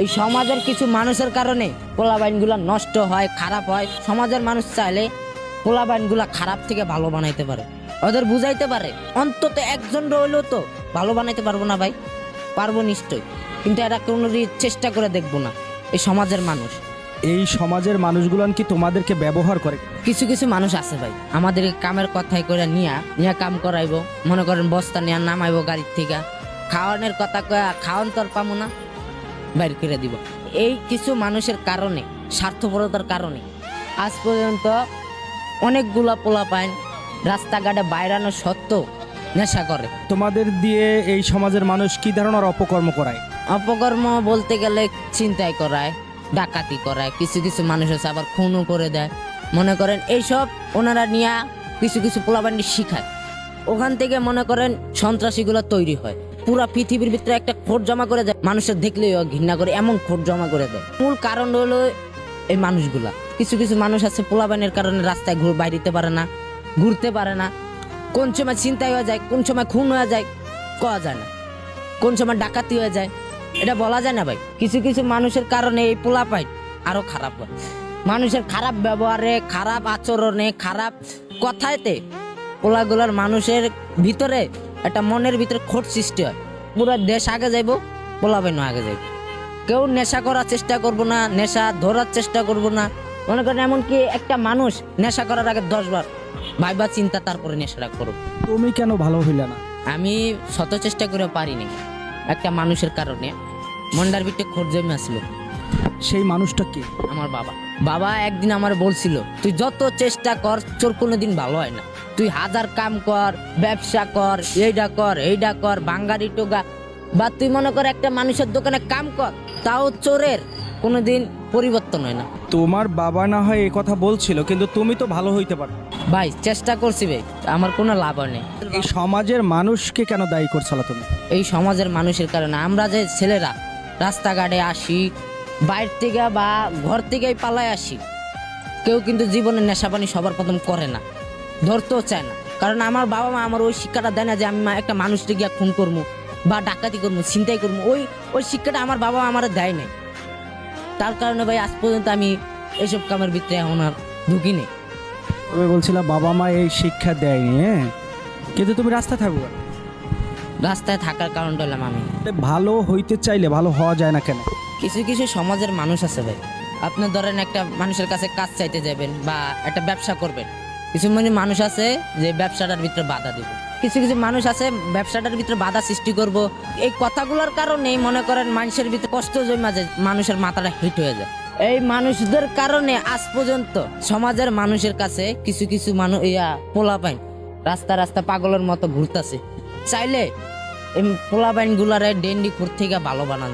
এই সমাজের কিছু মানুষের কারণে পোলাবাইনগুলা নষ্ট হয়, খারাপ হয়। সমাজের মানুষ চাইলে পোলাবাইনগুলা খারাপ থেকে ভালো বানাইতে পারে, ওদের বুঝাইতে পারে। অন্তত একজন রইলেও তো ভালো বানাইতে পারবো না ভাই? পারবো নিশ্চয়, কিন্তু এরা কোনো চেষ্টা করে দেখবো না। এই সমাজের মানুষ, এই সমাজের মানুষগুলান কি তোমাদেরকে ব্যবহার করে? কিছু কিছু মানুষ আছে ভাই, আমাদের কামের কথাই করে নিয়া কাম করাইবো। মনে করেন বস্তা নিয়ে নামাইবো গাড়ির থেকে, খাওয়ানোর কথা কয়া খাওয়ান তো আর পাবো না, বাইর করে দিব। এই কিছু মানুষের কারণে, স্বার্থপরতার কারণে আজ পর্যন্ত অনেকগুলা পোলাপাইন রাস্তাঘাটে বাইরানো সত্ত্বেও নেশা করে। তোমাদের দিয়ে এই সমাজের মানুষ কি ধরনের অপকর্ম করায়? অপকর্ম বলতে গেলে ছিনতাই করায়, ডাকাতি করায়, কিছু কিছু মানুষ আছে আবার খুনও করে দেয়। মনে করেন এইসব ওনারা নিয়ে কিছু কিছু পোলাপাইন শিখায়। ওখান থেকে মনে করেন সন্ত্রাসীগুলো তৈরি হয়। পুরা পৃথিবীর ভিতরে একটা খোঁজ জমা করে দেয়, মানুষের দেখলেই ঘৃণা করে, এমন খোঁজ জমা করে দেয়। মূল কারণ হলো এই মানুষগুলা। কিছু কিছু মানুষ আছে পোলাপাইনের কারণে রাস্তায় বাইরিতে পারে না, ঘুরতে পারে না। কোন সময় ছিনতাই হয়ে যায়, কোন সময় খুন হয়ে যায়, কওয়া যায় না। কোন সময় ডাকাতি হয়ে যায়, এটা বলা যায় না ভাই। কিছু কিছু মানুষের কারণে এই পোলাপাইন আরো খারাপ হয়। মানুষের খারাপ ব্যবহারে, খারাপ আচরণে, খারাপ কথাতে পোলাগুলার মানুষের ভিতরে একটা মনের ভিতরে খোট সৃষ্টি হয়। পুরো দেশ আগে যাইব, পোলাপাইনও আগে যাইব। কেউ নেশা করার চেষ্টা করব না, নেশা ধরার চেষ্টা করব না। মনে করেন এমনকি একটা মানুষ নেশা করার আগে 10 বার ভাইবা চিন্তা তারপরে নেশাটা করব। তুমি কেন ভালো হইলে না? আমি শত চেষ্টা করে পারিনি। একটা মানুষের কারণে মন্ডার ভিতরে খোঁজ জমে আসলো। সেই মানুষটা কে? আমার বাবা। বাবা একদিন আমার বলছিল, তুই যত চেষ্টা কর তোর কোনোদিন ভালো হয় না। তুই 1000 কাম কর, ব্যবসা কর, এইটা কর, বাঙ্গারি টোগা, বা তুই মনে কর একটা মানুষের দোকানে কাম কর, তাও চোরের কোনোদিন পরিবর্তন হয় না। তোমার বাবা না হয় এই কথা বলছিল, কিন্তু তুমি তো ভালো হইতে পারো। ভাই চেষ্টা করছি ভাই, আমার কোনো লাভ হয় নেই। এই সমাজের মানুষকে কেন দায়ী করছালা তুমি? এই সমাজের মানুষের কারণে আমরা যে ছেলেরা রাস্তাঘাটে আসি, বাইরে থেকে বা ঘর থেকেই পালায় আসি, কেউ কিন্তু জীবনে নেশা পানি সবার প্রথম করে না, ধরতেও চায় না। কারণ আমার বাবা মা আমার ওই শিক্ষাটা দেয় না যে আমি একটা মানুষকে গিয়া খুন করবো বা ডাকাতি করবো, ছিনতাই করবো। ওই শিক্ষাটা আমার বাবা আমার দেয় নাই। তার কারণে ভাই আজ পর্যন্ত আমি এইসব কামের ভিতরে এখন আর ঢুকি নেই। তুমি বলছিলা বাবা মা এই শিক্ষা দেয়নি, হ্যাঁ, কিন্তু তুমি রাস্তায় থাকো কেন? রাস্তায় থাকার কারণটা হলাম আমি। ভালো হইতে চাইলে ভালো হওয়া যায় না কেন? কিছু কিছু সমাজের মানুষ আছে ভাই, আপনি ধরেন একটা মানুষের কাছে কাজ চাইতে যাবেন বা একটা ব্যবসা করবেন, কিছু মানুষ আছে যে ব্যবসাটার ভিতরে বাধা দেবে। কিছু কিছু মানুষ আছে ব্যবসাটার ভিতরে বাধা সৃষ্টি করব। এই কথাগুলোর কারণেই মনে করেন মানুষের ভিতরে কষ্ট জমা যায়, মানুষের মাথাটা হিট হয়ে যায়। এই মানুষদের কারণে আজ পর্যন্ত সমাজের মানুষের কাছে কিছু কিছু মানুষ পোলাপাইন রাস্তা রাস্তা পাগলের মতো ঘুরতেছে। চাইলে এই পোলাপাইন গুলারে ডেন্ডি খুর থেকে ভালো বানানো।